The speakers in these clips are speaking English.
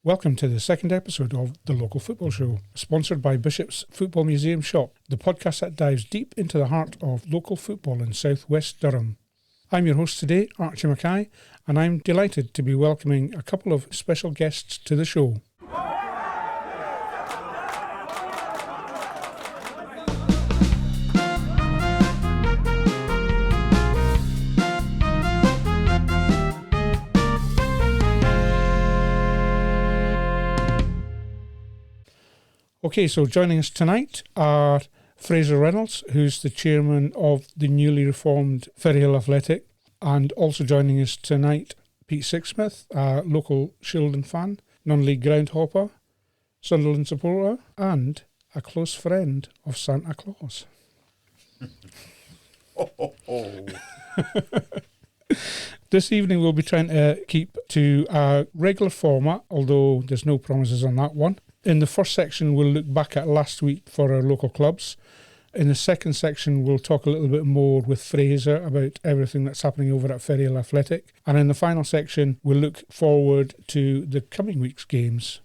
Welcome to the second episode of The Local Football Show, sponsored by Bishop's Football Museum Shop, the podcast that dives deep into the heart of local football in southwest Durham. I'm your host today, Archie Mackay, and I'm delighted to be welcoming a couple of special guests to the show. Okay, so joining us tonight are Fraser Reynolds, who's the chairman of the newly reformed Ferryhill Athletic, and also joining us tonight, Pete Sixsmith, a local Shildon fan, non-league groundhopper, Sunderland supporter, and a close friend of Santa Claus. This evening we'll be trying to keep to a regular format, although there's no promises on that one. In the first section, we'll look back at last week for our local clubs. In the second section, we'll talk a little bit more with Fraser about everything that's happening over at Ferryhill Athletic. And in the final section, we'll look forward to the coming week's games.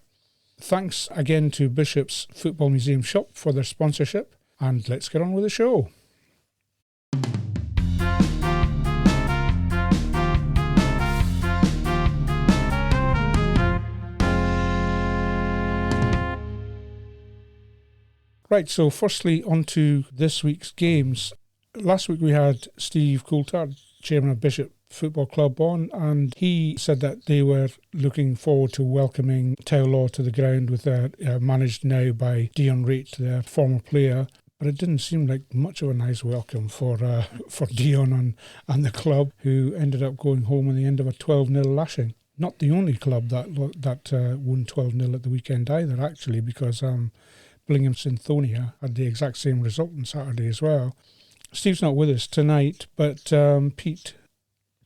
Thanks again to Bishop's Football Museum Shop for their sponsorship. And let's get on with the show. Right, so firstly, on to this week's games. Last week we had Steve Coulthard, chairman of Bishop Football Club, on, and he said that they were looking forward to welcoming Towlaw to the ground with their managed now by Dion Raitt, their former player. But it didn't seem like much of a nice welcome for Dion and the club, who ended up going home on the end of a 12-0 lashing. Not the only club that won 12-0 at the weekend either, actually, because Billingham Synthonia had the exact same result on Saturday as well. Steve's not with us tonight, but Pete,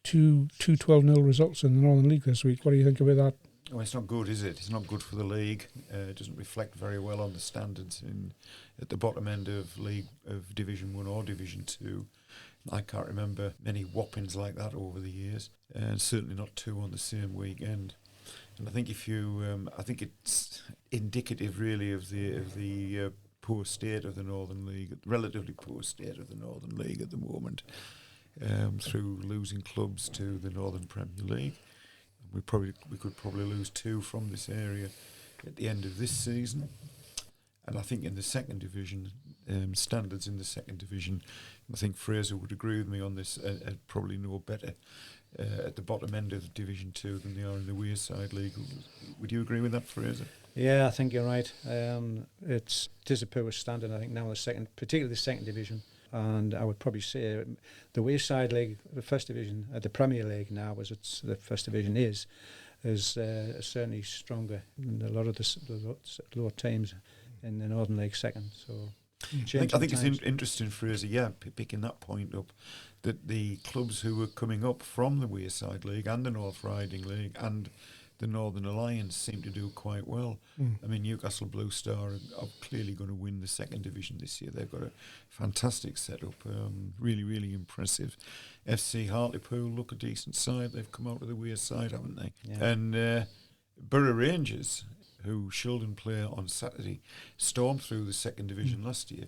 two 12-0 results in the Northern League this week. What do you think about that? Well, it's not good, is it? It's not good for the league. It doesn't reflect very well on the standards at the bottom end of league of Division 1 or Division 2. I can't remember many whoppings like that over the years, and certainly not two on the same weekend. And I think I think it's indicative, really, of the poor state of the Northern League, relatively poor state of the Northern League at the moment, through losing clubs to the Northern Premier League. We could probably lose two from this area at the end of this season. And I think in the second division, standards in the second division, I think Fraser would agree with me on this, probably no better at the bottom end of Division 2 than they are in the Wearside League. Would you agree with that, Fraser? Yeah, I think you're right. It is a poor standard, I think, now particularly the second division. And I would probably say the Wearside League, the first division, the Premier League now, as it's the first division is certainly stronger than a lot of the lower teams in the Northern League second. So I think it's interesting, Fraser, picking that point up, that the clubs who were coming up from the Wearside League and the North Riding League and the Northern Alliance seem to do quite well. I mean, Newcastle Blue Star are clearly going to win the second division this year. They've got a fantastic setup, really, really impressive. FC Hartlepool look a decent side. They've come out of the Wearside, haven't they? Yeah. And Borough Rangers, who Shildon play on Saturday, stormed through the second division last year.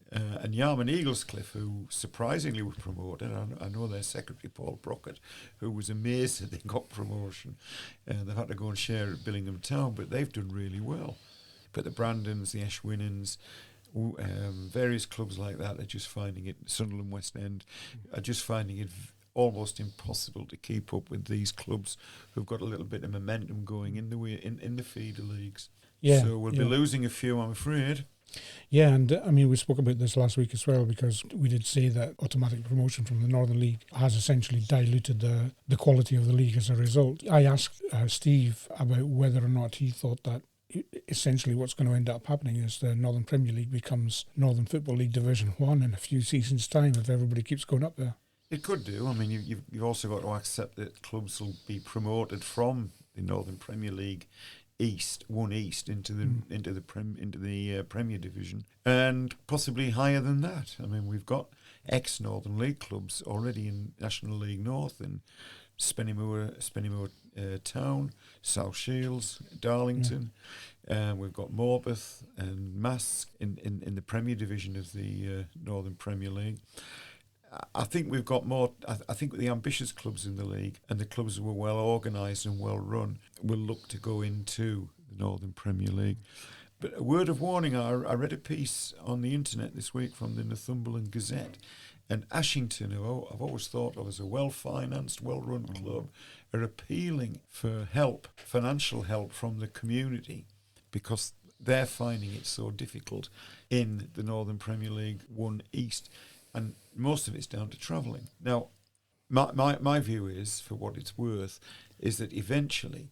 And Yarmouth Eaglescliffe, who surprisingly were promoted. I know their secretary, Paul Brockett, who was amazed that they got promotion. They've had to go and share at Billingham Town, but they've done really well. But the Brandons, the Ashwinnans, various clubs like that are just finding it, Sunderland West End, are just finding it almost impossible to keep up with these clubs who've got a little bit of momentum going in the feeder leagues. Yeah, so we'll be losing a few, I'm afraid. Yeah, and I mean, we spoke about this last week as well, because we did say that automatic promotion from the Northern League has essentially diluted the quality of the league as a result. I asked Steve about whether or not he thought that essentially what's going to end up happening is the Northern Premier League becomes Northern Football League Division 1 in a few seasons' time if everybody keeps going up there. It could do. I mean, you've also got to accept that clubs will be promoted from the Northern Premier League East into the Premier Division, and possibly higher than that. I mean, we've got ex-Northern League clubs already in National League North, and Spennymoor Town, South Shields, Darlington. We've got Morpeth and Mask in the Premier Division of the Northern Premier League. I think we've got more. I think the ambitious clubs in the league and the clubs who are well organised and well run will look to go into the Northern Premier League. But a word of warning, I read a piece on the internet this week from the Northumberland Gazette, and Ashington, who I've always thought of as a well-financed, well-run club, are appealing for help, financial help from the community, because they're finding it so difficult in the Northern Premier League 1 East, and most of it's down to travelling. Now, my view is, for what it's worth, is that eventually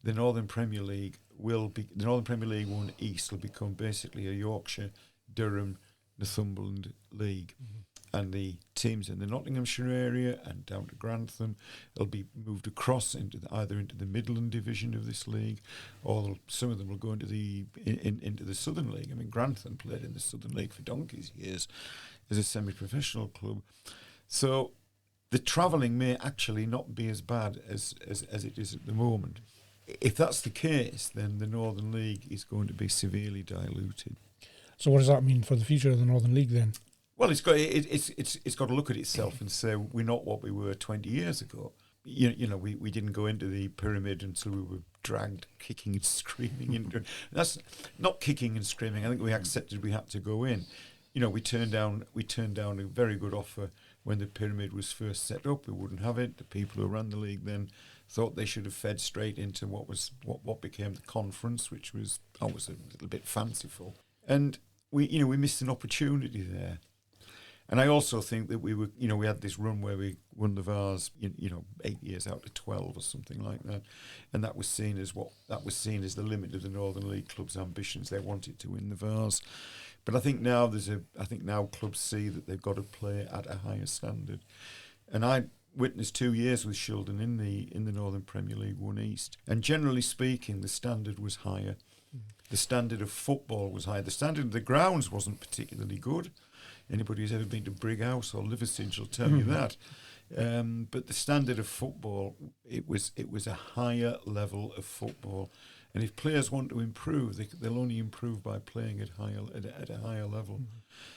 the Northern Premier League the Northern Premier League 1 East will become basically a Yorkshire, Durham, Northumberland league. And the teams in the Nottinghamshire area and down to Grantham will be moved across either into the Midland division of this league, or some of them will go into the Southern League. I mean, Grantham played in the Southern League for donkey's years as a semi-professional club. So the travelling may actually not be as bad as it is at the moment. If that's the case, then the Northern League is going to be severely diluted. So what does that mean for the future of the Northern League then? Well, it's got to look at itself and say we're not what we were 20 years ago. You know, we didn't go into the pyramid until we were dragged kicking and screaming into it. That's not kicking and screaming. I think we accepted we had to go in. You know, we turned down a very good offer when the pyramid was first set up. We wouldn't have it. The people who ran the league then thought they should have fed straight into what became the conference, which was always a little bit fanciful. And we missed an opportunity there. And I also think that we had this run where we won the Vars, 8 years out of 12 or something like that, and that was seen as the limit of the Northern League club's ambitions. They wanted to win the Vars, but I think now clubs see that they've got to play at a higher standard. And I witnessed 2 years with Shildon in the Northern Premier League 1 East, and generally speaking, the standard was higher. The standard of football was higher. The standard of the grounds wasn't particularly good. Anybody who's ever been to Brighouse or Liversidge will tell you that. But the standard of football, it was a higher level of football. And if players want to improve, they'll only improve by playing at a higher level.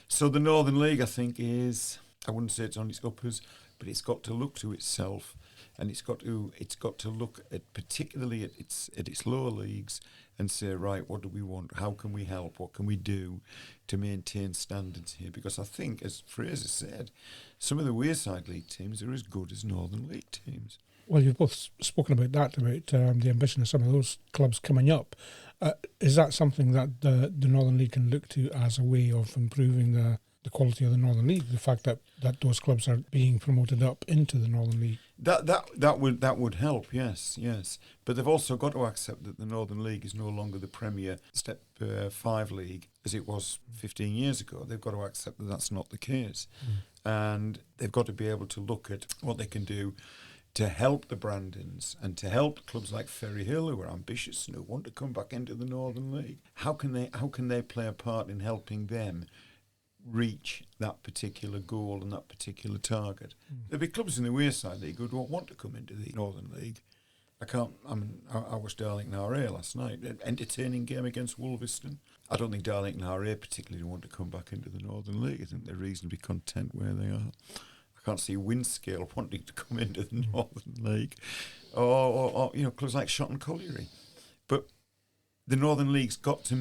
So the Northern League, I think, I wouldn't say it's on its uppers, but it's got to look to itself, and it's got to look at particularly at its lower leagues and say, right, what do we want? How can we help? What can we do to maintain standards here? Because I think, as Fraser said, some of the Wearside League teams are as good as Northern League teams. Well, you've both spoken about that, about the ambition of some of those clubs coming up. Is that something that the Northern League can look to as a way of improving the quality of the Northern League, the fact that those clubs are being promoted up into the Northern League? That would help, yes. But they've also got to accept that the Northern League is no longer the Premier Step 5 league as it was 15 years ago. They've got to accept that that's not the case. And they've got to be able to look at what they can do to help the Brandons and to help clubs like Ferryhill, who are ambitious and who want to come back into the Northern League. How can they play a part in helping them reach that particular goal and that particular target? There'll be clubs in the Wearside League who don't want to come into the Northern League. I watched Darlington RA last night, an entertaining game against Wolverhampton. I don't think Darlington RA particularly want to come back into the Northern League. I think they're reasonably content where they are. I can't see Windscale wanting to come into the Northern League, or clubs like Shotton Colliery. But the Northern League's got to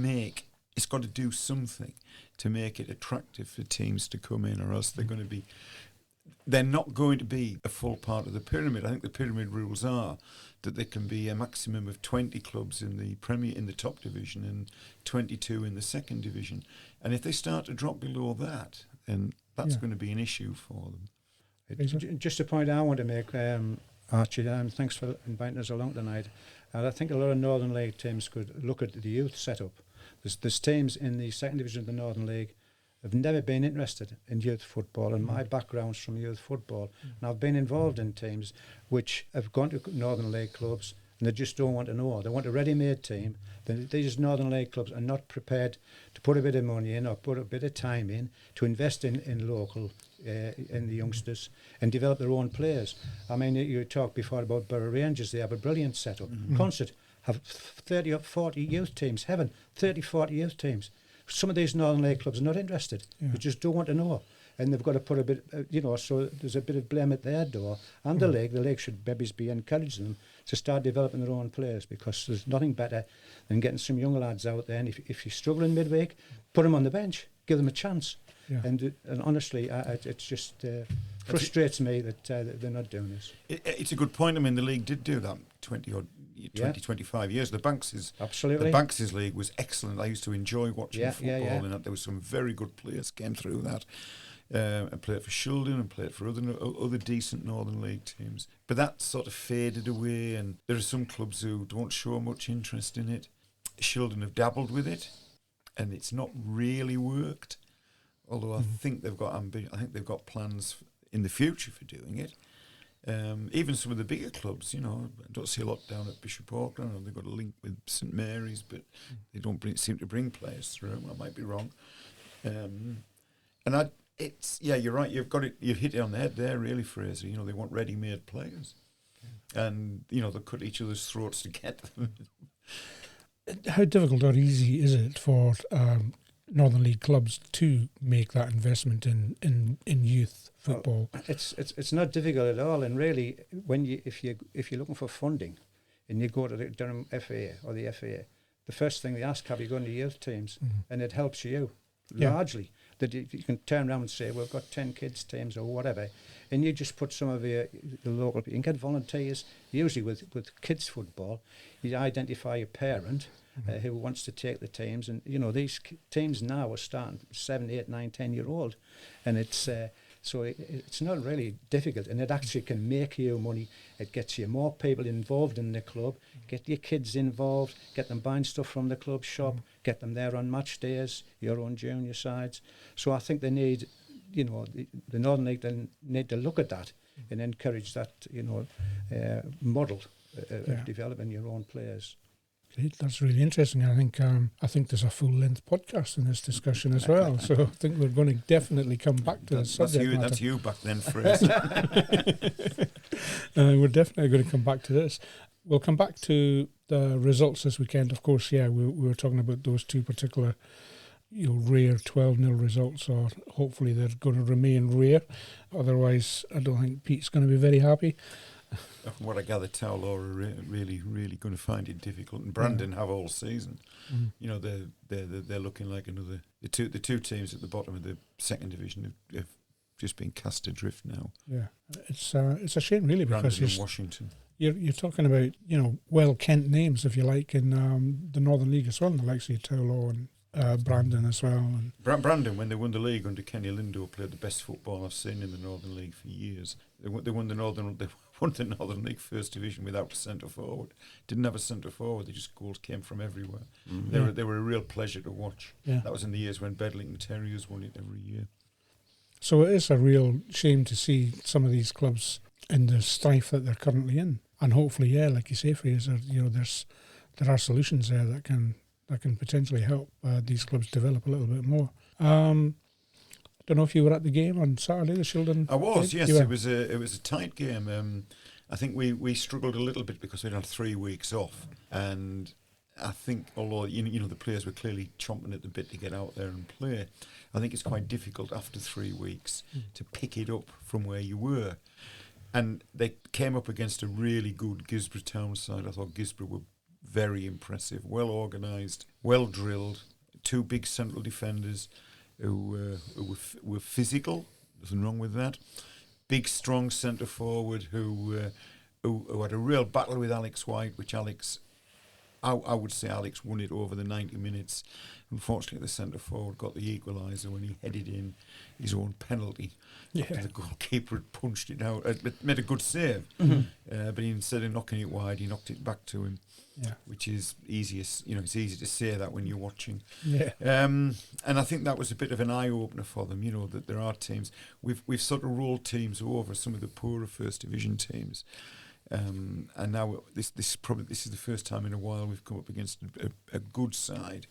do something to make it attractive for teams to come in, or else they're not going to be a full part of the pyramid. I think the pyramid rules are that there can be a maximum of 20 clubs in the top division and 22 in the second division. And if they start to drop below that, then that's going to be an issue for them. Just a point I want to make, Archie, and thanks for inviting us along tonight. I think a lot of Northern League teams could look at the youth setup. There's teams in the second division of the Northern League have never been interested in youth football, and my background's from youth football. And I've been involved in teams which have gone to Northern League clubs and they just don't want to know. They want a ready-made team. These Northern League clubs are not prepared to put a bit of money in or put a bit of time in to invest in local in the youngsters and develop their own players. I mean, you talked before about Borough Rangers. They have a brilliant setup. Concert have 30 or 40 youth teams. 30, 40 youth teams. Some of these Northern League clubs are not interested. They just don't want to know. And they've got to put a bit, so there's a bit of blame at their door. And the league should maybe be encouraging them to start developing their own players, because there's nothing better than getting some young lads out there. And if you're struggling midweek, put them on the bench, give them a chance. Yeah. And honestly, it just frustrates me that they're not doing this. It's a good point. I mean, the league did do that 25 years. The Banks' league was excellent. I used to enjoy watching football, and there was some very good players came through that. And played for Shildon and played for other decent Northern League teams. But that sort of faded away, and there are some clubs who don't show much interest in it. Shildon have dabbled with it, and it's not really worked. Although I think they've got I think they've got plans in the future for doing it. Even some of the bigger clubs, I don't see a lot down at Bishop Auckland. They've got a link with St Mary's, but they don't seem to bring players through. I might be wrong. You're right. You've hit it on the head there, really, Fraser. They want ready-made players, and they'll cut each other's throats to get them. How difficult or easy is it for Northern League clubs to make that investment in youth football? It's not difficult at all. And really, if you're looking for funding, and you go to the Durham FA or the FA, the first thing they ask, have you gone to youth teams? And it helps you largely. That you can turn around and say, we've got 10 kids teams or whatever, and you just put some of the local people. You can get volunteers, usually with kids football. You identify a parent who wants to take the teams, and these teams now are starting 7, 8, 9, 10-year-old, and it's so it's not really difficult, and it actually can make you money. It gets you more people involved in the club, get your kids involved, get them buying stuff from the club shop, get them there on match days, your own junior sides. So I think they need, the Northern League then need to look at that and encourage that, model of developing your own players. Great, that's really interesting. I think there's a full-length podcast in this discussion as well. So I think we're going to definitely come back to the subject. That's you back then, Fraser. We're definitely going to come back to this. We'll come back to the results this weekend. Of course, we were talking about those two particular, rare 12-0 results, or hopefully they're going to remain rare. Otherwise, I don't think Pete's going to be very happy. From what I gather, Towlaw are really, really going to find it difficult, and Brandon have all season. They're looking like another. The two teams at the bottom of the second division have just been cast adrift now. Yeah, it's a shame, really, because Brandon and Washington. You're talking about Kent names, if you like, in the Northern League as well, the likes of Towlaw and Brandon as well. And Brandon, when they won the league under Kenny Lindo, played the best football I've seen in the Northern League for years. They won the Northern League First Division without a centre forward. Didn't have a centre forward. Goals came from everywhere. They were a real pleasure to watch. Yeah. That was in the years when Bedlington Terriers won it every year. So it is a real shame to see some of these clubs in the strife that they're currently in. And hopefully, like you say, Fraser, there are solutions there that can potentially help these clubs develop a little bit more. I don't know if you were at the game on Saturday, the Shildon. I was, yes. It was a tight game. I think we struggled a little bit because we'd had 3 weeks off, and I think although the players were clearly chomping at the bit to get out there and play, I think it's quite difficult after 3 weeks to pick it up from where you were. And they came up against a really good Gisborough Town side. I thought Gisborough were very impressive, well organised, well drilled, 2 big central defenders who were physical. Nothing wrong with that. Big, strong centre forward who had a real battle with Alex White, which I would say Alex won it over the 90 minutes. Unfortunately, the centre forward got the equaliser when he headed in his own penalty. The goalkeeper had punched it out, made a good save, but instead of knocking it wide, he knocked it back to him. Which is easiest, it's easy to say that when you're watching. And I think that was a bit of an eye opener for them. That there are teams we've sort of rolled teams over some of the poorer first division teams. And now this is the first time in a while we've come up against a good side,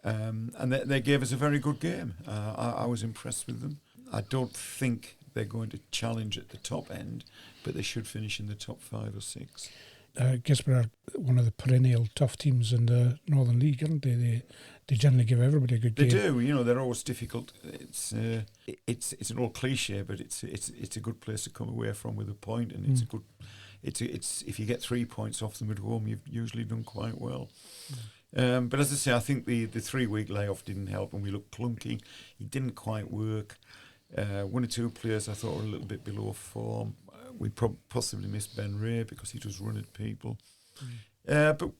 and they gave us a very good game. I was impressed with them. I don't think they're going to challenge at the top end, but they should finish in the top 5 or 6. Gisborne are one of the perennial tough teams in the Northern League, aren't they? They generally give everybody a good game. They do. They're always difficult. It's an old cliche, but it's a good place to come away from with a point, and it's a good. It's if you get 3 points off them at home, you've usually done quite well. But as I say, I think the 3-week layoff didn't help, and we looked clunky. It didn't quite work. 1 or 2 players I thought were a little bit below form. We possibly missed Ben Ray because he does run at people. But,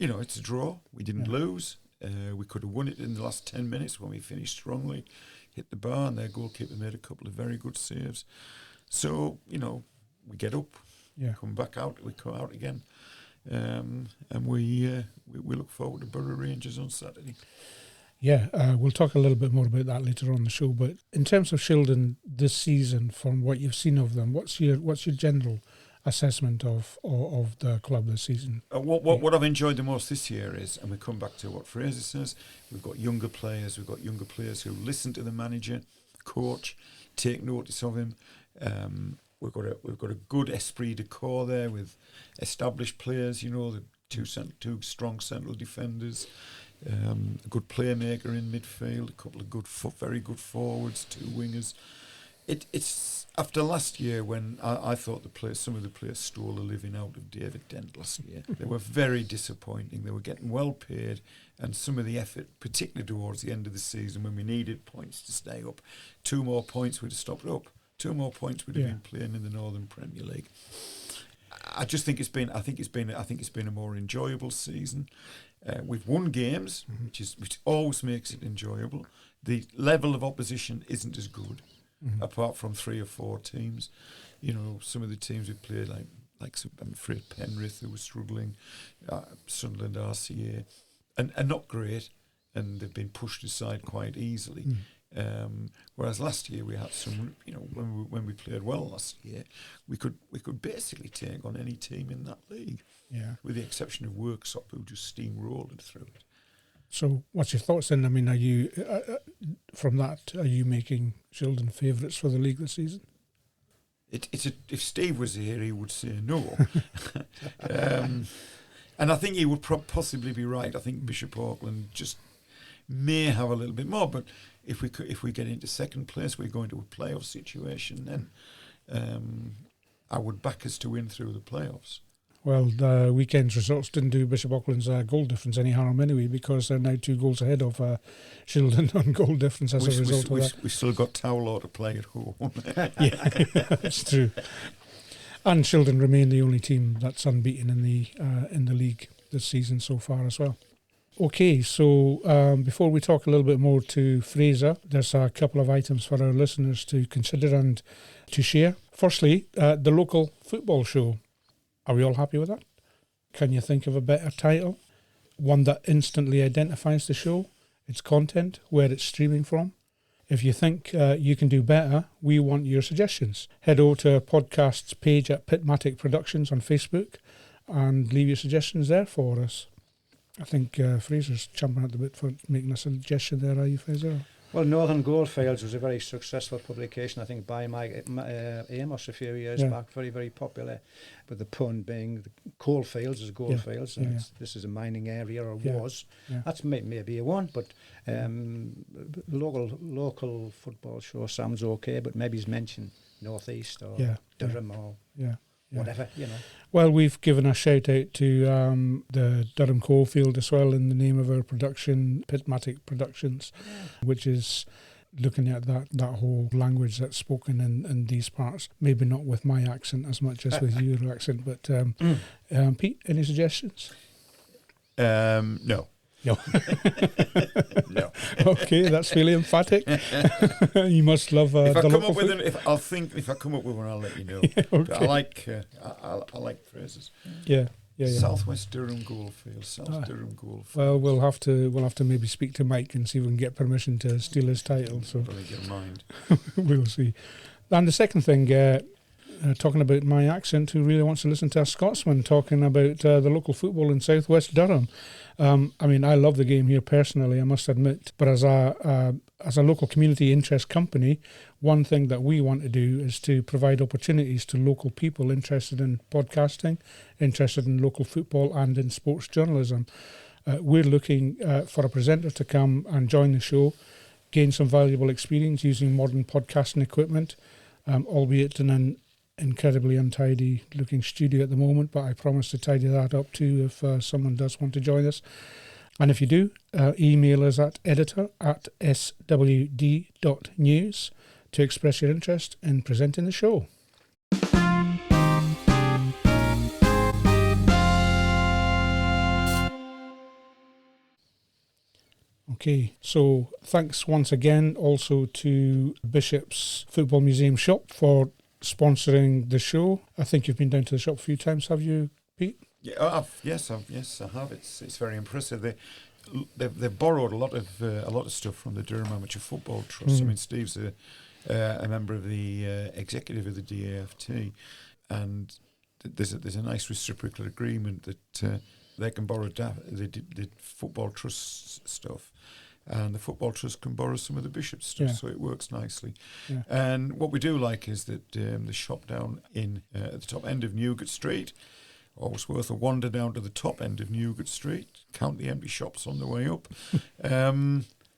it's a draw. We didn't lose. We could have won it in the last 10 minutes when we finished strongly, hit the bar, and their goalkeeper made a couple of very good saves. So, we get up, come back out, we come out again. And we look forward to Borough Rangers on Saturday. Yeah, we'll talk a little bit more about that later on the show. But in terms of Shildon this season, from what you've seen of them, what's your general assessment of the club this season? What I've enjoyed the most this year is, and we come back to what Fraser says, we've got younger players. We've got younger players who listen to the manager, coach, take notice of him. We've got a good esprit de corps there with established players. The two strong central defenders. A good playmaker in midfield, a couple of very good forwards, 2 wingers. It's after last year when I thought some of the players stole a living out of David Dent last year. They were very disappointing. They were getting well paid, and some of the effort, particularly towards the end of the season when we needed points to stay up, 2 more points would have stopped up. 2 more points would have been playing in the Northern Premier League. I just think it's been a more enjoyable season. We've won games, which always makes it enjoyable. The level of opposition isn't as good, apart from 3 or 4 teams. Some of the teams we played, like I'm afraid Penrith, who was struggling, Sunderland, RCA, and not great, and they've been pushed aside quite easily. Whereas last year we had some, when we played well last year, we could basically take on any team in that league, with the exception of Worksop, who just steamrolled through it. So, what's your thoughts then? I mean, are you from that? Are you making Shildon favourites for the league this season? If Steve was here, he would say no, and I think he would possibly be right. I think Bishop Auckland just may have a little bit more, but if we get into second place, we're going to a playoff situation. Then I would back us to win through the playoffs. Well, the weekend's results didn't do Bishop Auckland's goal difference any harm anyway, because they're now 2 goals ahead of Shildon on goal difference as a result of that. We've still got Towler to play at home. Yeah, that's true. And Shildon remain the only team that's unbeaten in the league this season so far as well. Okay, so before we talk a little bit more to Fraser, there's a couple of items for our listeners to consider and to share. Firstly, the local football show. Are we all happy with that? Can you think of a better title? One that instantly identifies the show, its content, where it's streaming from? If you think you can do better, we want your suggestions. Head over to our podcast's page at Pitmatic Productions on Facebook and leave your suggestions there for us. I think Fraser's jumping at the bit for making a suggestion there, are you, Fraser? Well, Northern Goldfields was a very successful publication, I think, by Mike Amos a few years back. Very, very popular, with the pun being the coalfields as goldfields. Yeah. This is a mining area, or was. Yeah. That's maybe a one, but local football show sounds okay, but maybe he's mentioned North East or Durham or whatever, Well, we've given a shout out to the Durham Coalfield as well in the name of our production, Pitmatic Productions, which is looking at that whole language that's spoken in these parts. Maybe not with my accent as much as with your accent, but Pete, any suggestions? No. No. No. Okay, that's really emphatic. You must love if I the come local up with food. if I come up with one, I'll let you know. Okay. But I like phrases. Yeah. Southwest Durham Goldfield, Durham Goldfield. Well, we'll have to maybe speak to Mike and see if we can get permission to steal his title. So Your mind. We'll see. And the second thing, talking about my accent, who really wants to listen to a Scotsman talking about the local football in Southwest Durham. I mean, I love the game here personally, I must admit, but as a as a local community interest company, one thing that we want to do is to provide opportunities to local people interested in podcasting, interested in local football and in sports journalism. We're looking for a presenter to come and join the show, gain some valuable experience using modern podcasting equipment, albeit in an incredibly untidy looking studio at the moment, but I promise to tidy that up too if someone does want to join us. And if you do, email us at editor@swd.news to express your interest in presenting the show. Okay, so thanks once again also to Bishop's Football Museum Shop for sponsoring the show. I think you've been down to the shop a few times, have you, Pete? Yeah, yes, I have. It's very impressive. They've borrowed a lot of stuff from the Durham Amateur Football Trust. I mean, Steve's a member of the executive of the DAFT, and there's a nice reciprocal agreement that they can borrow the football trust stuff, and the football trust can borrow some of the Bishop's stuff, so it works nicely. Yeah. And what we do like is that the shop down in at the top end of Newgate Street, always worth a wander down to the top end of Newgate Street, count the empty shops on the way up,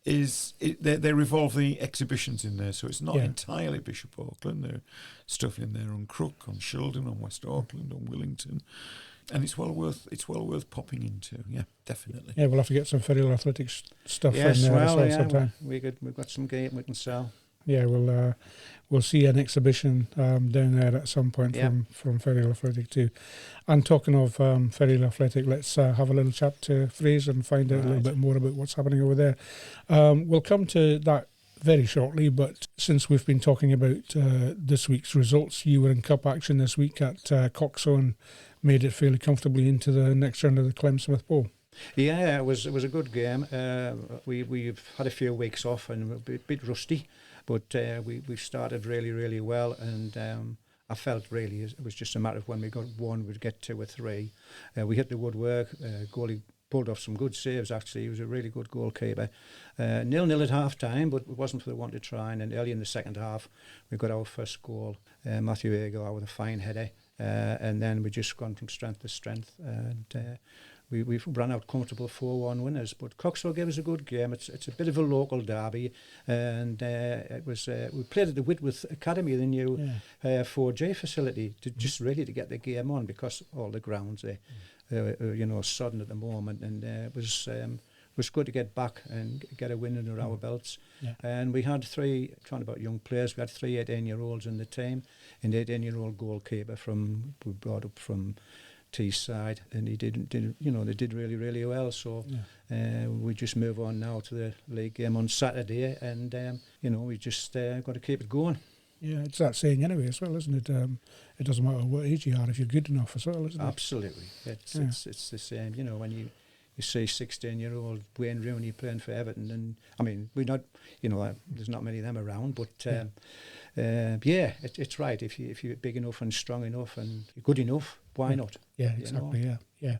they revolve the exhibitions in there, so it's not entirely Bishop Auckland. There's stuff in there on Crook, on Shildon, on West Auckland, on Willington. And it's well worth popping into. Yeah, definitely. Yeah, we'll have to get some Ferryhill Athletic stuff in there as well sometime. We've got some game we can sell. Yeah, we'll see an exhibition down there at some point from Ferryhill Athletic too. And talking of Ferryhill Athletic, let's have a little chat to Fraser and find out a little bit more about what's happening over there. We'll come to that very shortly, but since we've been talking about this week's results, you were in cup action this week at Coxo and made it fairly comfortably into the next round of the Clem-Smith Bowl. Yeah, it was a good game. We've had a few weeks off and we're a bit rusty, but we started really, really well, and I felt really it was just a matter of when we got one, we'd get two or three. We hit the woodwork. Goalie pulled off some good saves, actually. He was a really good goalkeeper. 0-0 at half-time, but it wasn't for the one to try. And then early in the second half, we got our first goal. Matthew Agar with a fine header. And then we just gone from strength to strength. And we've run out comfortable 4-1 winners. But Coxo gave us a good game. It's a bit of a local derby. And it was we played at the Whitworth Academy, the new 4G facility, to just really to get the game on, because all the grounds are sodden at the moment, and it was good to get back and get a win under our belts. Yeah. And we had talking about young players, we had 3 18-year-olds in the team, and 18-year-old goalkeeper we brought up from Teesside, and they did really, really well. So we just move on now to the league game on Saturday, and we just got to keep it going. Yeah, it's that saying anyway as well, isn't it? It doesn't matter what age you are if you're good enough as well, isn't it? Absolutely. It's the same. When you see 16-year-old Wayne Rooney playing for Everton, and I mean, we're not, there's not many of them around, but it's right. If you're big enough and strong enough and good enough, why not? Yeah, exactly. Yeah.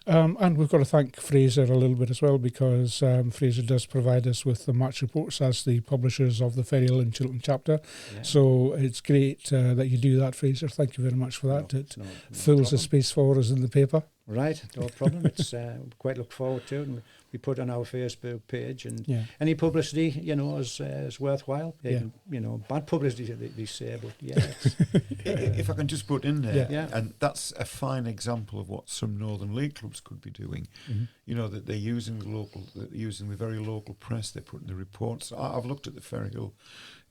And we've got to thank Fraser a little bit as well, because Fraser does provide us with the match reports as the publishers of the Ferryhill and Shildon chapter. Yeah. So it's great that you do that, Fraser. Thank you very much for that. It fills the space for us in the paper. Right, no problem. It's quite look forward to it, and we put on our Facebook page, and any publicity, is worthwhile. Bad publicity they say, but if I can just put in there, and that's a fine example of what some Northern League clubs could be doing. Mm-hmm. That they're using the very local press. They're putting the reports. I've looked at the Ferryhill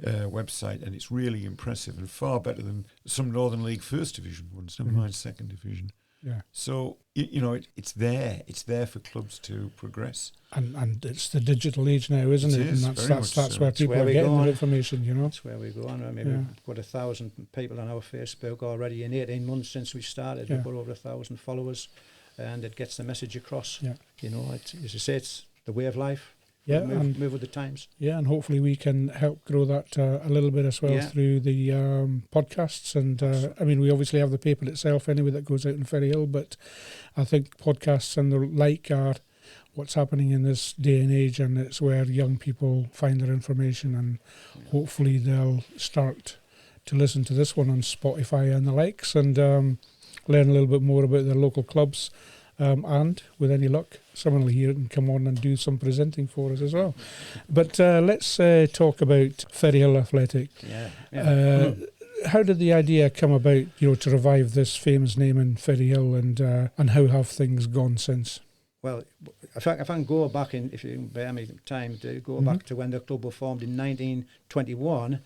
website, and it's really impressive and far better than some Northern League First Division ones, never mind Second Division. Yeah. So it's there. It's there for clubs to progress. And it's the digital age now, isn't it? And that's where people are getting their information. That's where we go on. I mean, we've got 1,000 people on our Facebook already in 18 months since we started. We've got over 1,000 followers, and it gets the message across. Yeah. As I say, it's the way of life. Yeah, move with the times. Yeah, and hopefully we can help grow that a little bit as well through the podcasts. And we obviously have the paper itself anyway that goes out in Ferryhill, but I think podcasts and the like are what's happening in this day and age, and it's where young people find their information, and hopefully they'll start to listen to this one on Spotify and the likes, and learn a little bit more about their local clubs. And with any luck, someone will hear it and come on and do some presenting for us as well. But let's talk about Ferryhill Athletic. How did the idea come about, to revive this famous name in Ferryhill, and how have things gone since? Well, if I can go back if you bear me time to go back to when the club was formed in 1921.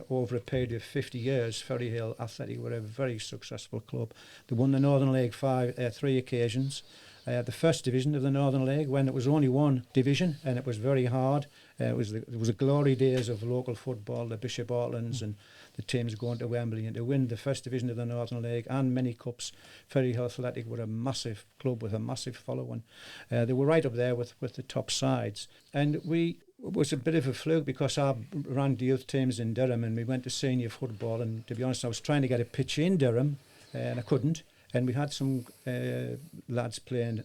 Over a period of 50 years, Ferryhill Athletic were a very successful club. They won the Northern League 3 occasions. The first division of the Northern League, when it was only one division, and it was very hard. It was the glory days of local football, the Bishop Aucklands and the teams going to Wembley, and to win the first division of the Northern League and many cups. Ferryhill Athletic were a massive club with a massive following. They were right up there with the top sides, and it was a bit of a fluke because I ran the youth teams in Durham, and we went to senior football, and to be honest, I was trying to get a pitch in Durham and I couldn't, and we had some lads playing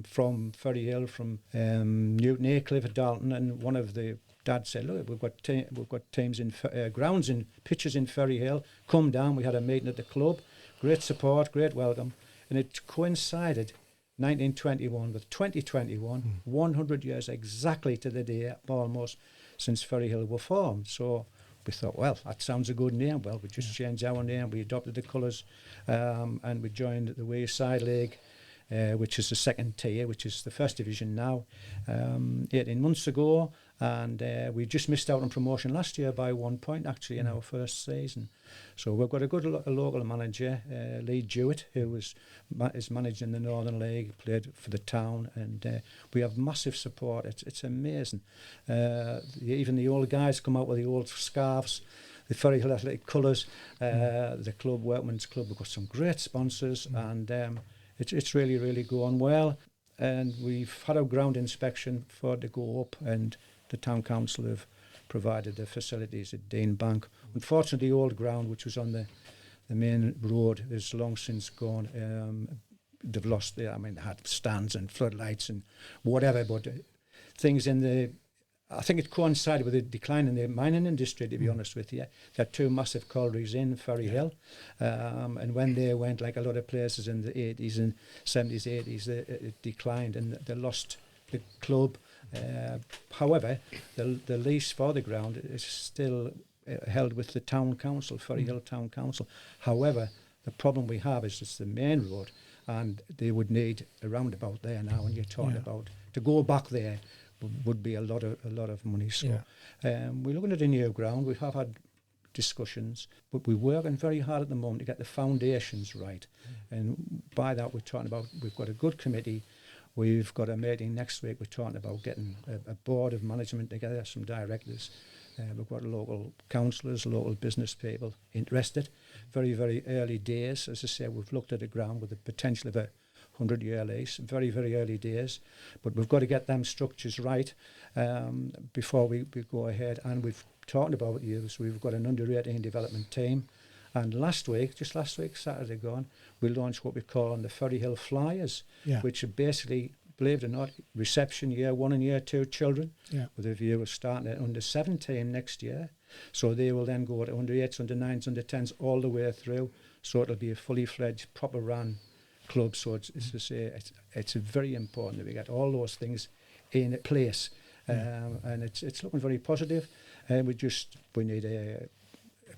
from Ferryhill, from Newton Aycliffe, Dalton, and one of the dads said, look, we've got teams in grounds and pitches in Ferryhill, come down. We had a meeting at the club, great support, great welcome, and it coincided 1921 with 2021, 100 years exactly to the day almost since Ferryhill were formed. So we thought, well, that sounds a good name. Well, we just changed our name, we adopted the colours, and we joined the Wayside League, which is the second tier, which is the first division now, 18 months ago, and we just missed out on promotion last year by 1 point actually in our first season. So we've got a good local manager, Lee Jewett, who is managing the Northern League, played for the town, and we have massive support. It's amazing. Even the old guys come out with the old scarves, the Ferryhill Athletic colours, the club, Workman's Club. We've got some great sponsors, and it's really, really going well. And we've had a ground inspection for it to go up, and the town council have provided the facilities at Dean Bank. Unfortunately, the old ground, which was on the main road, is long since gone. They've lost they had stands and floodlights and whatever, but things I think it coincided with the decline in the mining industry, to be honest with you. They had 2 massive collieries in Ferryhill, and when they went, like a lot of places in the 80s and 70s, 80s, it declined, and they lost the club. However, the lease for the ground is still held with the town council, Ferryhill Town Council. However, the problem we have is it's the main road, and they would need a roundabout there now, and you're talking about to go back there would be a lot of money. So we're looking at a new ground. We have had discussions, but we're working very hard at the moment to get the foundations right. And by that, we're talking about, we've got a good committee. We've got a meeting next week. We're talking about getting a board of management together, some directors. We've got local councillors, local business people interested. Very, very early days. As I say, we've looked at the ground with the potential of a 100-year lease. Very, very early days. But we've got to get them structures right before we go ahead. And we've talked about you. So we've got an under-18 development team. And just last week, Saturday gone, we launched what we call the Ferryhill Flyers, which are basically, believe it or not, reception year 1 and year 2 children, with a view of starting at under 17 next year. So they will then go to under 8s, under 9s, under 10s, all the way through. So it'll be a fully fledged, proper run club. So it's very important that we get all those things in place, and it's looking very positive. We need a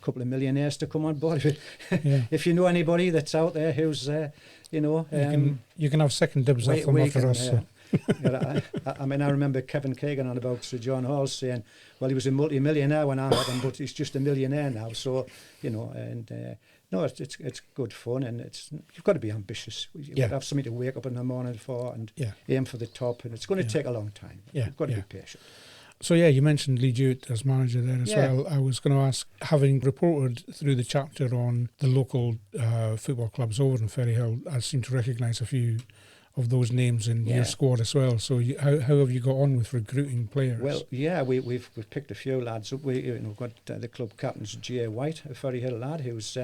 couple of millionaires to come on board. If you know anybody that's out there who's you can have second dibs off them after us. I remember Kevin Keegan on about Sir John Hall saying, well, he was a multi-millionaire when I met him, but he's just a millionaire now. So it's good fun, and you've got to be ambitious. You've got to have something to wake up in the morning for, and aim for the top, and it's going to take a long time. You've got to be patient. So you mentioned Lee Jewett as manager there as well. I was going to ask, having reported through the chapter on the local football clubs over in Ferryhill, I seem to recognise a few of those names in your squad as well. So how have you got on with recruiting players? Well, we've picked a few lads up. We've got the club captain's J. White, a Ferryhill lad who's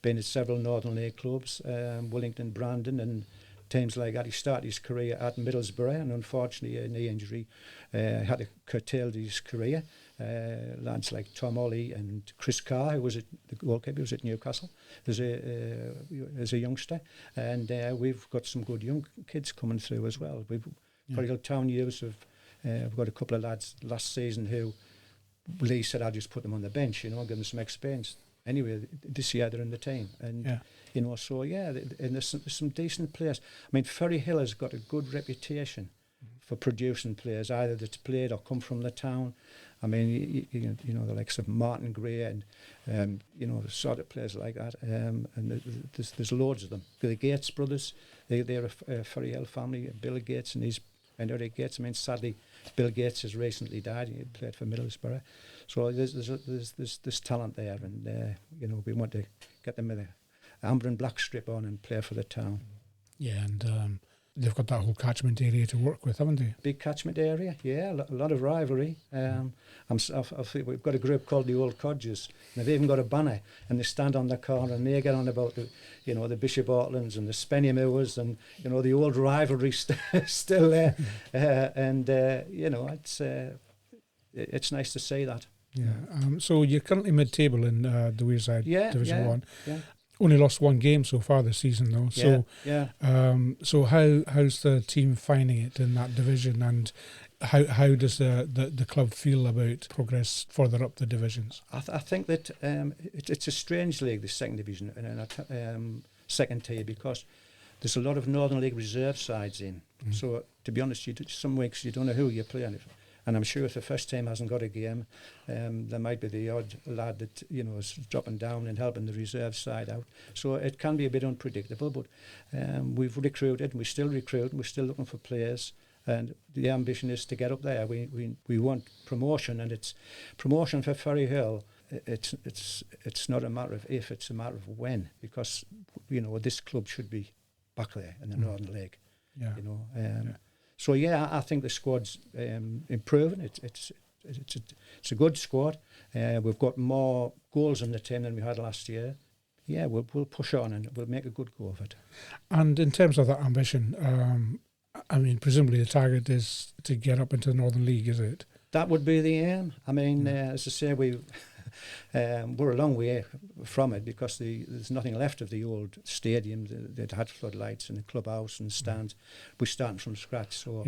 been at several Northern League clubs, Wellington, Brandon, and teams like that. He started his career at Middlesbrough, and unfortunately a knee injury had to curtail his career. Lads like Tom Ollie and Chris Carr, who was the goalkeeper, was at Newcastle as a youngster, and we've got some good young kids coming through as well. Ferryhill Town Youths we've got a couple of lads last season who Lee said I'll just put them on the bench, give them some experience. Anyway, this year they're in the team, and and there's some decent players. I mean, Ferryhill has got a good reputation for producing players, either that's played or come from the town. I mean, the likes of Martin Gray and the sort of players like that, and there's loads of them. The Gates brothers, they're a Ferryhill family. Bill Gates and Eric Gates. I mean, sadly, Bill Gates has recently died. He played for Middlesbrough, so there's talent there, and we want to get them with an amber and black strip on and play for the town. Yeah, and they've got that whole catchment area to work with, haven't they? Big catchment area, yeah, a lot of rivalry. We've got a group called the Old Codgers, and they've even got a banner, and they stand on the corner and they get on about the Bishop Aucklands and the Spenny Moors, and the old rivalry still there, it's nice to see that. Yeah. So you're currently mid-table in the Wearside Division 1. Yeah. Only lost one game so far this season, though. So how's the team finding it in that division, and how does the club feel about progress further up the divisions? I think that it's a strange league, the second division, and second tier, because there's a lot of Northern League reserve sides in. Mm-hmm. So to be honest, some weeks you don't know who you're playing. And I'm sure if the first team hasn't got a game, there might be the odd lad that is dropping down and helping the reserve side out. So it can be a bit unpredictable. But we've recruited, and we still recruit, and we're still looking for players. And the ambition is to get up there. We want promotion, and it's promotion for Ferryhill. It's not a matter of if, it's a matter of when, because this club should be back there in the Northern League. Yeah. So I think the squad's improving. It's a good squad. We've got more goals in the team than we had last year. Yeah, we'll push on and we'll make a good go of it. And in terms of that ambition, I mean, presumably the target is to get up into the Northern League, is it? That would be the aim. I mean, as I say, we're a long way from it, because there's nothing left of the old stadium that had floodlights and the clubhouse and stands. We're starting from scratch, so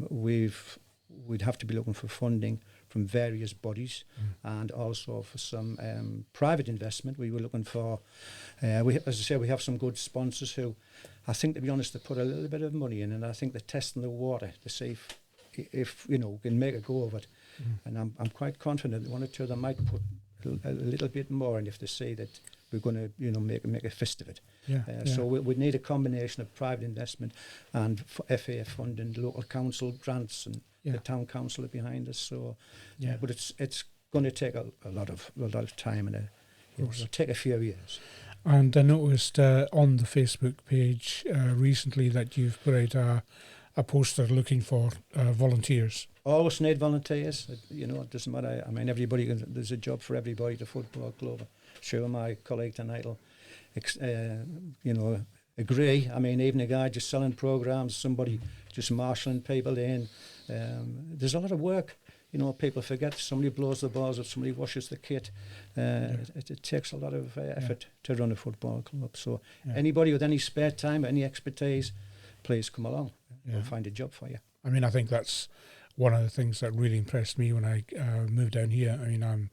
we'd have to be looking for funding from various bodies, and also for some private investment. We were looking for, as I say, we have some good sponsors who, I think, to be honest, they put a little bit of money in, and I think they're testing the water to see if we can make a go of it. And I'm quite confident that one or two of them might put a little bit more in if they see that we're going to make a fist of it. So we need a combination of private investment and FA funding, local council grants, and the town council are behind us. So but it's going to take a lot of time, and it'll take a few years. And I noticed on the Facebook page recently that you've put out a poster looking for volunteers. Always need volunteers. It doesn't matter. I mean, there's a job for everybody at the football club. Sure, my colleague tonight will, agree. I mean, even a guy just selling programs, somebody just marshalling people in. There's a lot of work. People forget. Somebody blows the balls up, somebody washes the kit. It takes a lot of effort to run a football club. So anybody with any spare time, any expertise, please come along. We'll find a job for you. I mean, I think that's one of the things that really impressed me when I moved down here. I mean,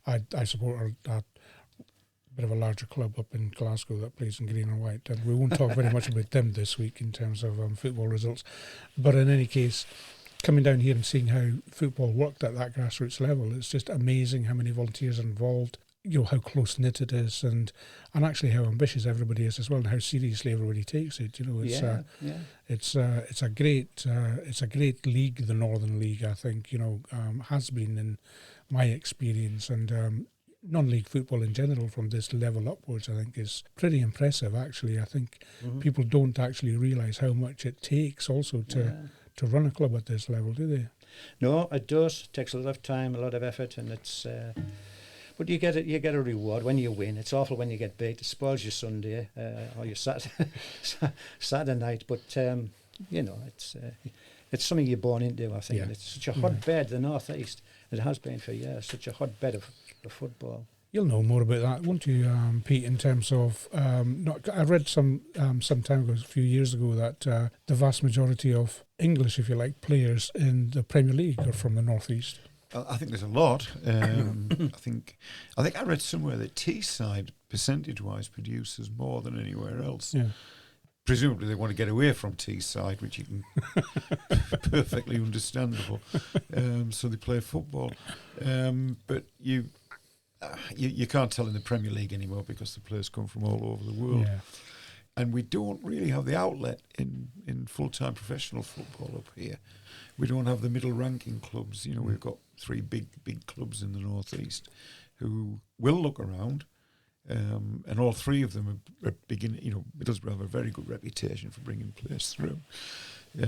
I support a bit of a larger club up in Glasgow that plays in green and white, and we won't talk very much about them this week in terms of football results. But in any case, coming down here and seeing how football worked at that grassroots level, it's just amazing how many volunteers are involved, how close-knit it is, and actually how ambitious everybody is as well, and how seriously everybody takes it. It's a great league, the Northern League, I think, has been in my experience, and non-league football in general from this level upwards, I think, is pretty impressive, actually. I think people don't actually realise how much it takes also to run a club at this level, do they? No, it does. It takes a lot of time, a lot of effort, and it's... But you get a reward when you win. It's awful when you get beat. It spoils your Sunday or your Saturday night. But it's something you're born into, I think. Yeah. And it's such a hotbed, the North East. It has been for years. Such a hotbed of football. You'll know more about that, won't you, Pete? In terms of, I read some time ago, a few years ago, that the vast majority of English, if you like, players in the Premier League are from the North East. I think there's a lot. I think I read somewhere that Teesside, percentage-wise, produces more than anywhere else. Yeah. Presumably they want to get away from Teesside, which you can perfectly understandable. So they play football, but you can't tell in the Premier League anymore because the players come from all over the world. Yeah. And we don't really have the outlet in full-time professional football up here. We don't have the middle-ranking clubs. You know, we've got 3 big clubs in the North East who will look around, and all 3 of them are beginning. You know, Middlesbrough have a very good reputation for bringing players through,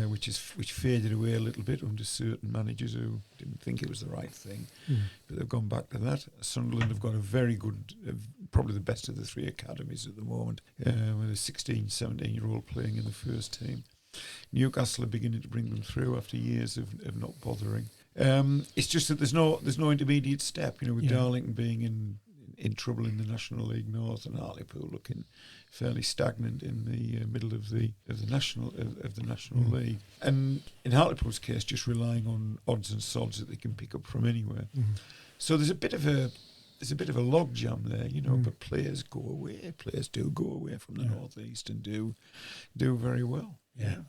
which faded away a little bit under certain managers who didn't think it was the right thing, but they've gone back to that. Sunderland have got a very good, probably the best of the 3 academies at the moment, with a 16, 17-year-old playing in the first team. Newcastle are beginning to bring them through after years of not bothering. It's just that there's no intermediate step. You know, with Darlington being in trouble in the National League North and Hartlepool looking fairly stagnant in the middle of the National League, and in Hartlepool's case, just relying on odds and sods that they can pick up from anywhere. So there's a bit of a logjam there, you know. But players go away. Players do go away from the North East and do very well. Yeah.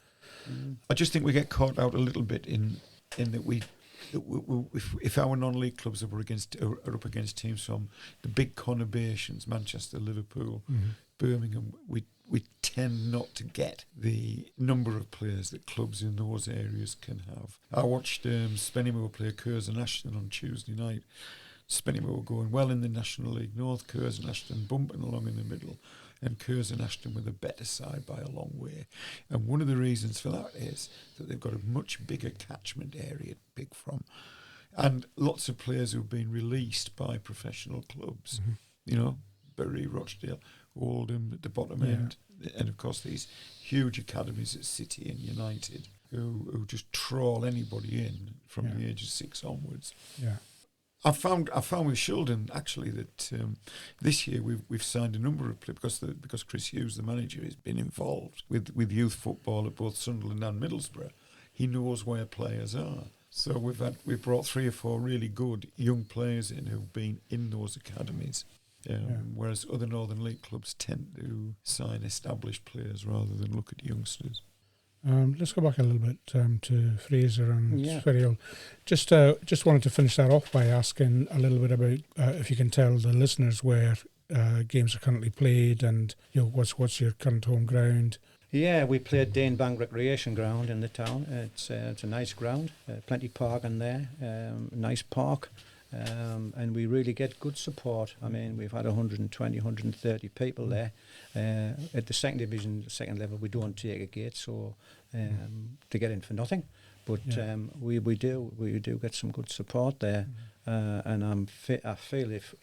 I just think we get caught out a little bit in that if our non-league clubs are up against teams from the big conurbations, Manchester, Liverpool, Birmingham, we tend not to get the number of players that clubs in those areas can have. I watched Spennymoor play Curzon Ashton on Tuesday night. Spennymoor going well in the National League North, Curzon Ashton bumping along in the middle, and Curzon Ashton with a better side by a long way. And one of the reasons for that is that they've got a much bigger catchment area to pick from, and lots of players who've been released by professional clubs, you know, Bury, Rochdale, Oldham at the bottom end, and of course these huge academies at City and United who just trawl anybody in from the age of 6 onwards. Yeah. I found with Shildon actually that this year we've signed a number of players because Chris Hughes, the manager, has been involved with youth football at both Sunderland and Middlesbrough. He knows where players are. So we've brought 3 or 4 really good young players in who've been in those academies. Whereas other Northern League clubs tend to sign established players rather than look at youngsters. Let's go back a little bit to Fraser and Ferryhill. Just wanted to finish that off by asking a little bit about if you can tell the listeners where games are currently played and what's your current home ground. Yeah, we play at Danebank Recreation Ground in the town. It's a nice ground, plenty parking there, nice park. And we really get good support. I mean, we've had 120, 130 people there. At the second division, second level, we don't take a gate, so to get in for nothing. But we do get some good support there. And I feel if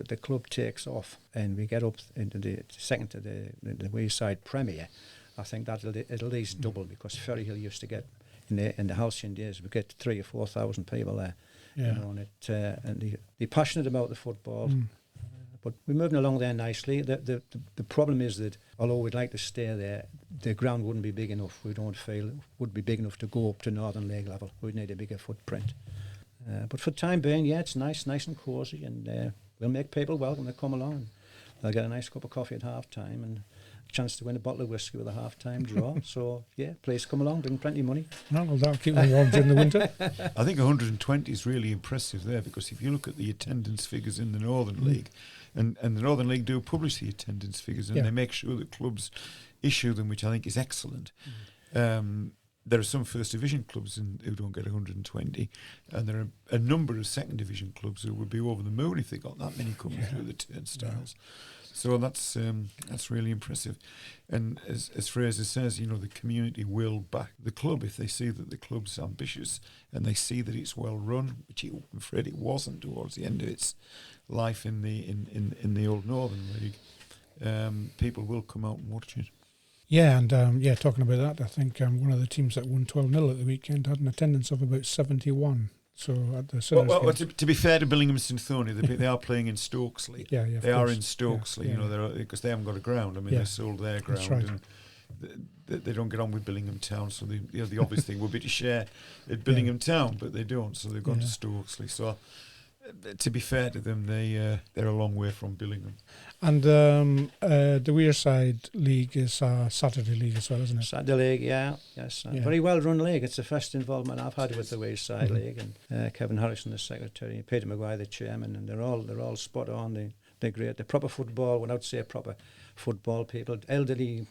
the club takes off and we get up into the second to the Wayside Premier, I think that'll at least double, because Ferryhill used to get in the halcyon days we get 3,000 or 4,000 people there. Yeah. You know, and they're passionate about the football, but we're moving along there nicely. The problem is that although we'd like to stay there, the ground wouldn't be big enough. We don't feel it would be big enough to go up to Northern League level. We'd need a bigger footprint. But for the time being, it's nice and cosy, and we'll make people welcome to come along. They'll get a nice cup of coffee at half time and a chance to win a bottle of whiskey with a half-time draw. So, please come along, bring plenty of money. Well, that'll keep them warm during the winter. I think 120 is really impressive there, because if you look at the attendance figures in the Northern League, and the Northern League do publish the attendance figures, and they make sure that clubs issue them, which I think is excellent. There are some First Division clubs who don't get 120, and there are a number of Second Division clubs who would be over the moon if they got that many coming through the turnstiles. So that's really impressive. And as Fraser says, the community will back the club if they see that the club's ambitious and they see that it's well run, which I'm afraid it wasn't towards the end of its life in the old Northern League. People will come out and watch it. Yeah, and talking about that, I think one of the teams that won 12-0 at the weekend had an attendance of about 71. So at the well, to be fair to Billingham and Synthony, they are playing in Stokesley. Yeah, they are in Stokesley. Because they haven't got a ground. I mean, they sold their ground, that's right. and they don't get on with Billingham Town. So the obvious thing would be to share at Billingham Town, but they don't. So they've gone to Stokesley. So to be fair to them, they're a long way from Billingham. And the Wearside League is a Saturday league as well, isn't it? Saturday league, yes. Very well run league. It's the first involvement I've had with the Wearside League, and Kevin Harrison, the secretary, Peter Maguire, the chairman, and they're all spot on. They're great. They're proper football. When I would say proper football people, elderly.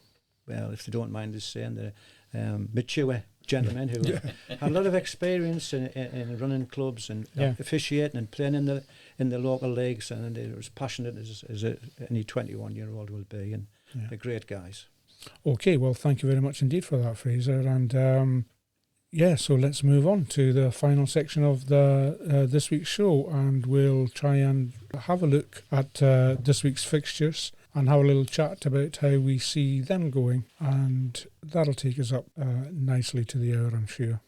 Well, if they don't mind us saying, they're mature gentlemen who have a lot of experience in running clubs and officiating and playing in the local leagues, and they're as passionate as any 21-year-old will be, and they're great guys. Okay, well, thank you very much indeed for that, Fraser. And so let's move on to the final section of the this week's show, and we'll try and have a look at this week's fixtures and have a little chat about how we see them going, and that'll take us up nicely to the hour, I'm sure.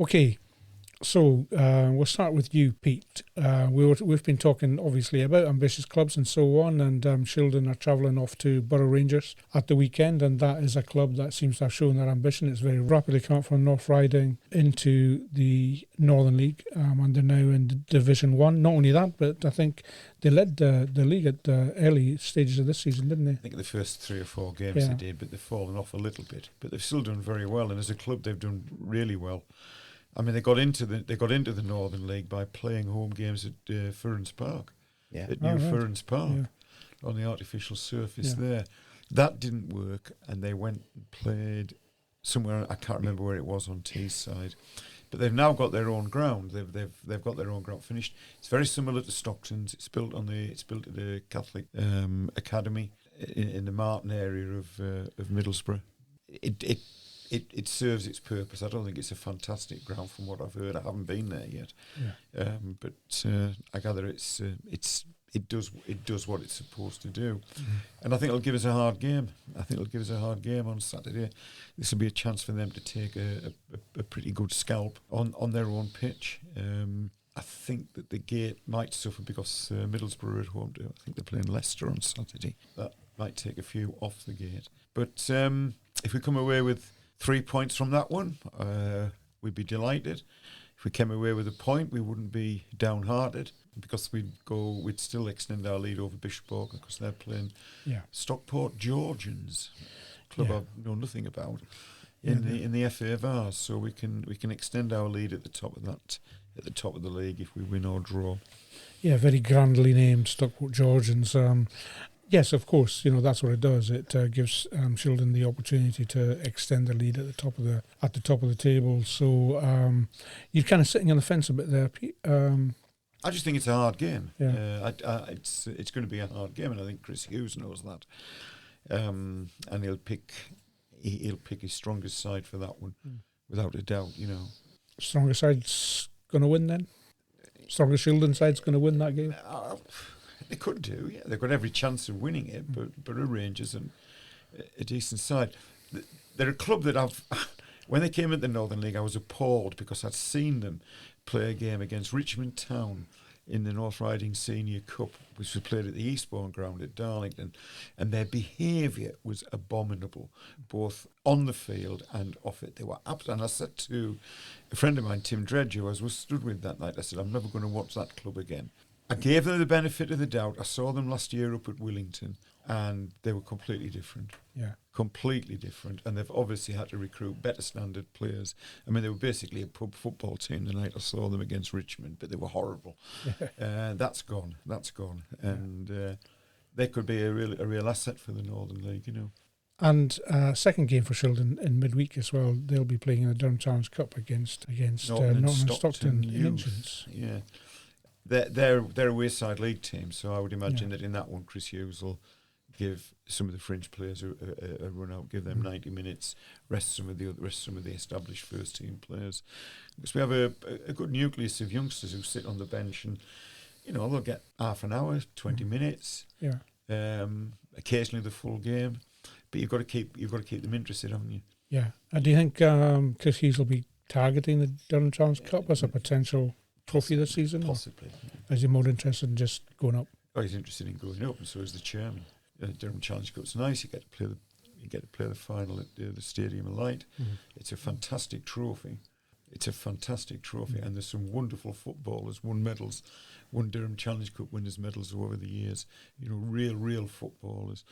Okay, so we'll start with you, Pete. We've been talking obviously about ambitious clubs and so on, and Shildon are travelling off to Borough Rangers at the weekend, and that is a club that seems to have shown their ambition. It's very rapidly come up from North Riding into the Northern League, and they're now in Division 1. Not only that, but I think they led the league at the early stages of this season, didn't they? I think the first 3 or 4 games they did, but they've fallen off a little bit. But they've still done very well, and as a club they've done really well. I mean, they got into the Northern League by playing home games at Furrens Park, at New Furrens Park, on the artificial surface there. That didn't work, and they went and played somewhere. I can't remember where it was on Teesside, but they've now got their own ground. They've got their own ground finished. It's very similar to Stockton's. It's built at a Catholic academy in the Martin area of Middlesbrough. It serves its purpose. I don't think it's a fantastic ground from what I've heard. I haven't been there yet, but I gather it does what it's supposed to do, and I think it'll give us a hard game. On Saturday. This will be a chance for them to take a pretty good scalp on their own pitch. I think that the gate might suffer because Middlesbrough are at home. I think they're playing Leicester on Saturday. That might take a few off the gate. But if we come away with 3 points from that one, we'd be delighted. If we came away with a point, we wouldn't be downhearted, because we'd still extend our lead over Bishop Auckland, because they're playing Stockport Georgians, club I know nothing about, in the FA Vars. So we can extend our lead at the top of the league if we win or draw. Yeah, very grandly named Stockport Georgians. Yes, of course. That's what it does. It gives Shildon the opportunity to extend the lead at the top of the table. So you're kind of sitting on the fence a bit there, Pete. I just think it's a hard game. Yeah. It's going to be a hard game, and I think Chris Hughes knows that. And he'll pick his strongest side for that one, without a doubt. Strongest side's going to win then. Strongest Shildon side's going to win that game. They could do, yeah. They've got every chance of winning it, but Borough Rangers and a decent side. They're a club that when they came into the Northern League, I was appalled because I'd seen them play a game against Richmond Town in the North Riding Senior Cup, which was played at the Eastbourne ground at Darlington, and their behaviour was abominable, both on the field and off it. They were and I said to a friend of mine, Tim Dredge, who I was stood with that night, I said, I'm never going to watch that club again. I gave them the benefit of the doubt. I saw them last year up at Willington, and they were completely different. Yeah. Completely different. And they've obviously had to recruit better standard players. I mean, they were basically a pub football team the night I saw them against Richmond, but they were horrible. That's gone. And they could be a real asset for the Northern League, And second game for Shildon in midweek as well. They'll be playing in the Durham Challenge Cup against Norton and Stockton Engines. Yeah, they're a Wayside League team, so I would imagine that in that one, Chris Hughes will give some of the fringe players a run out, give them 90 minutes, rest some of the established first team players. Because we have a good nucleus of youngsters who sit on the bench, and they'll get half an hour, 20 minutes. Yeah. Occasionally the full game. But you've got to keep them interested, haven't you? Yeah. And do you think Chris Hughes will be targeting the Durham Challenge Cup as a potential trophy this season? Possibly. Or is he more interested in just going up? Oh, he's interested in going up, and so is the chairman. Durham Challenge Cup's nice. You get to play the final at the Stadium of Light. Mm-hmm. It's a fantastic trophy. And there's some wonderful footballers, won medals, won Durham Challenge Cup winners' medals over the years. Real footballers.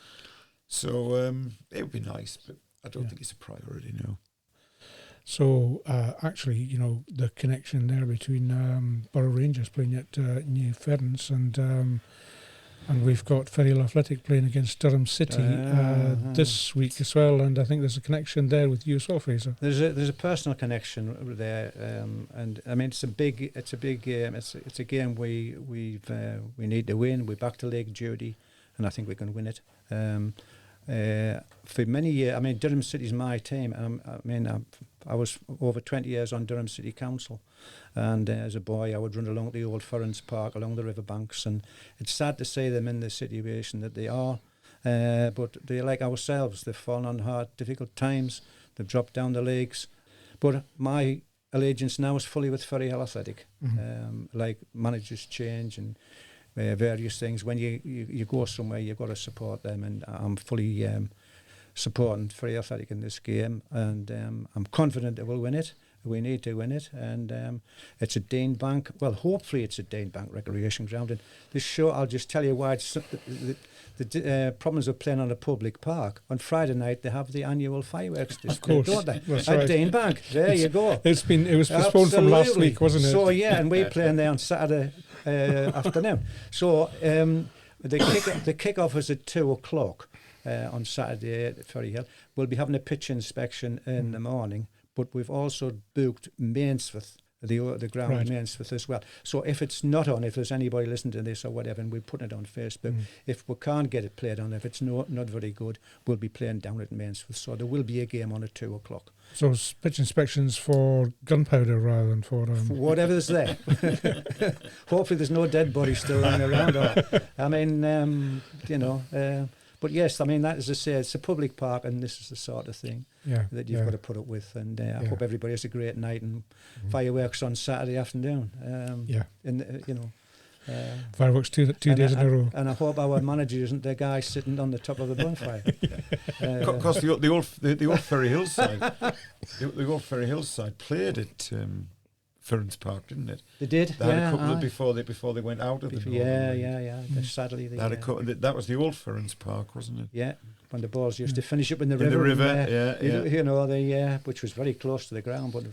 So it would be nice, but I don't think it's a priority now. So actually, the connection there between Borough Rangers playing at New Ferns and we've got Ferryhill Athletic playing against Durham City this week as well, and I think there's a connection there with you as well, Fraser. There's a personal connection there, and I mean it's a big game. It's a game we need to win. We're back to league duty, and I think we can win it. For many years, I mean, Durham City's my team. I was over 20 years on Durham City Council, and as a boy, I would run along the old Ferns Park, along the riverbanks, and it's sad to see them in the situation that they are. But they're like ourselves. They've fallen on hard, difficult times. They've dropped down the leagues. But my allegiance now is fully with Ferryhill Athletic. Like managers change and various things. When you go somewhere, you've got to support them, and I'm fully supporting Ferryhill Athletic in this game, and I'm confident that we'll win it. We need to win it, and it's a Dean Bank. Well, hopefully it's a Dean Bank recreation ground. And this show, I'll just tell you why. It's the problems of playing on a public park. On Friday night, they have the annual fireworks display, don't they? That's at right. Dean Bank. There you go. It was postponed from last week, wasn't it? So yeah, and we're playing there on Saturday afternoon. So the kick-off is at 2:00 on Saturday at Ferryhill. We'll be having a pitch inspection in the morning, but we've also booked Mainsmith, the ground in Mainsmith as well. So if it's not on, if there's anybody listening to this or whatever, and we're putting it on Facebook, if we can't get it played on, if it's not very good, we'll be playing down at Mainsmith. So there will be a game on at 2:00. So it's pitch inspections for gunpowder rather than for whatever's there. Hopefully there's no dead bodies still lying around. But yes, I mean, that, as I say, it's a public park, and this is the sort of thing that you've got to put up with. And I hope everybody has a great night, and fireworks on Saturday afternoon. Fireworks two days in a row. And I hope our manager isn't the guy sitting on the top of the bonfire. Because the old Ferryhill side, the old Ferryhill side played at Ferns Park, didn't it? They did. They had a couple before they went out of the Sadly, they had that was the old Ferns Park, wasn't it? Yeah, when the balls used to finish up in the river. Which was very close to the ground, but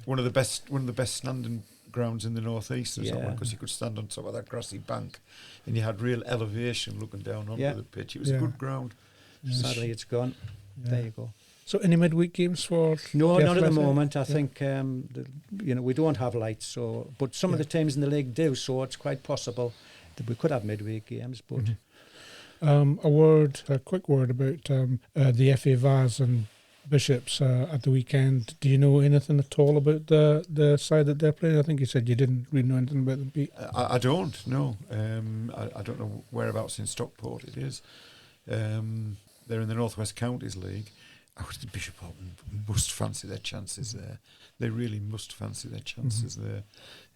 one of the best standing grounds in the northeast, was that one, because you could stand on top of that grassy bank, and you had real elevation looking down onto the pitch. It was a good ground. Sadly, it's gone. There you go. So any midweek games for? No, not at the moment. I think we don't have lights, but some of the teams in the league do, so it's quite possible that we could have midweek games. But a quick word about the FA Vase and Bishops at the weekend. Do you know anything at all about the side that they're playing? I think you said you didn't really know anything about them, Pete. I don't know. I don't know whereabouts in Stockport it is. They're in the North West Counties League. The Bishop must fancy their chances there. They really must fancy their chances there.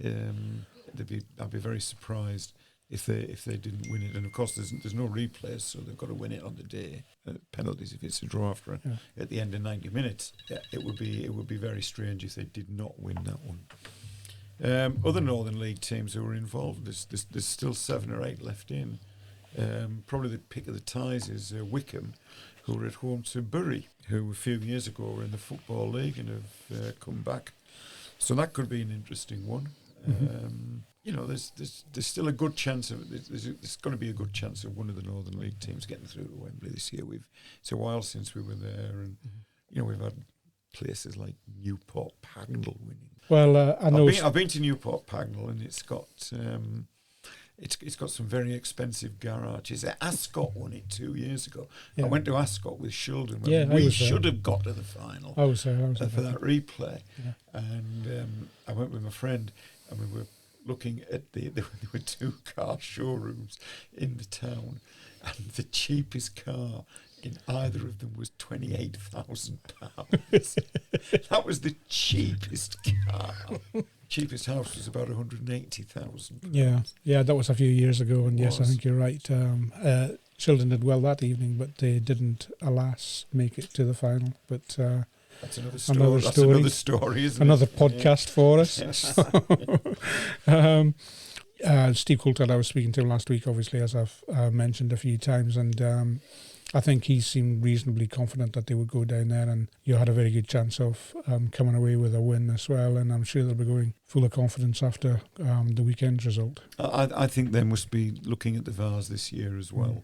I'd be very surprised if they didn't win it. And of course, there's no replays, so they've got to win it on the day. Penalties if it's a draw after at the end of 90 minutes. Yeah, it would be very strange if they did not win that one. Other Northern League teams who were involved, there's still 7 or 8 left in. Probably the pick of the ties is Wickham, who are at home to Bury, who a few years ago were in the Football League and have come back. So that could be an interesting one. there's still a good chance of there's going to be a good chance of one of the Northern League teams getting through to Wembley this year. It's a while since we were there, and we've had places like Newport Pagnell winning. Well, I know I've been to Newport Pagnell, and it's got some very expensive garages. Ascot won it 2 years ago. Yeah. I went to Ascot with Shildon when we should have got to the final. I was there for that replay, and I went with my friend, and we were looking at there were 2 car showrooms in the town, and the cheapest car in either of them was £28,000. That was the cheapest car. Cheapest house was about £180,000. Yeah, that was a few years ago, and yes, I think you're right. Shildon did well that evening, but they didn't, alas, make it to the final. But that's another story. That's another story, isn't another it? podcast for us. Yes. Steve Coulthard, I was speaking to him last week, obviously, as I've mentioned a few times, and I think he seemed reasonably confident that they would go down there, and you had a very good chance of coming away with a win as well, and I'm sure they'll be going full of confidence after the weekend's result. I think they must be looking at the Vars this year as well.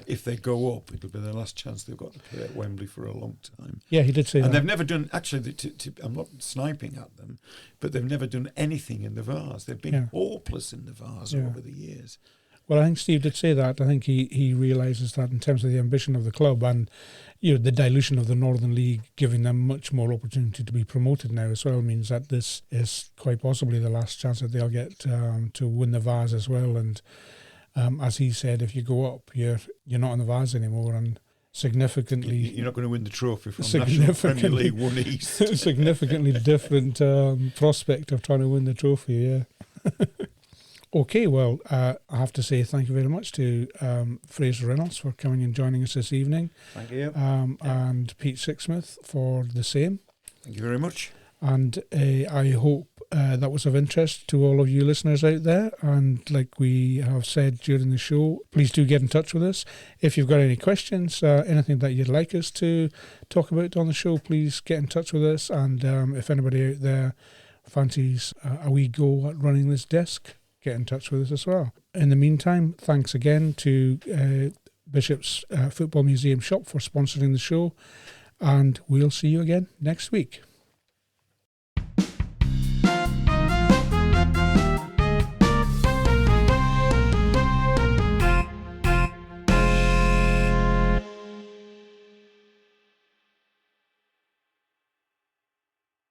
If they go up, it'll be their last chance they've got to play at Wembley for a long time. Yeah, he did say that. And they've never done, actually, I'm not sniping at them, but they've never done anything in the Vars. They've been hopeless in the Vars over the years. Well, I think Steve did say that. I think he realises that in terms of the ambition of the club and the dilution of the Northern League, giving them much more opportunity to be promoted now as well, means that this is quite possibly the last chance that they'll get to win the Vars as well. And as he said, if you go up, you're not in the Vars anymore, and significantly... You're not going to win the trophy from National Premier League 1 East. Significantly different prospect of trying to win the trophy, yeah. Okay, well, I have to say thank you very much to Fraser Reynolds for coming and joining us this evening. Thank you. And Pete Sixsmith for the same. Thank you very much. And I hope that was of interest to all of you listeners out there. And like we have said during the show, please do get in touch with us. If you've got any questions, anything that you'd like us to talk about on the show, please get in touch with us. And if anybody out there fancies a wee go at running this desk, get in touch with us as well. In the meantime, thanks again to Bishop's Football Museum Shop for sponsoring the show, and we'll see you again next week.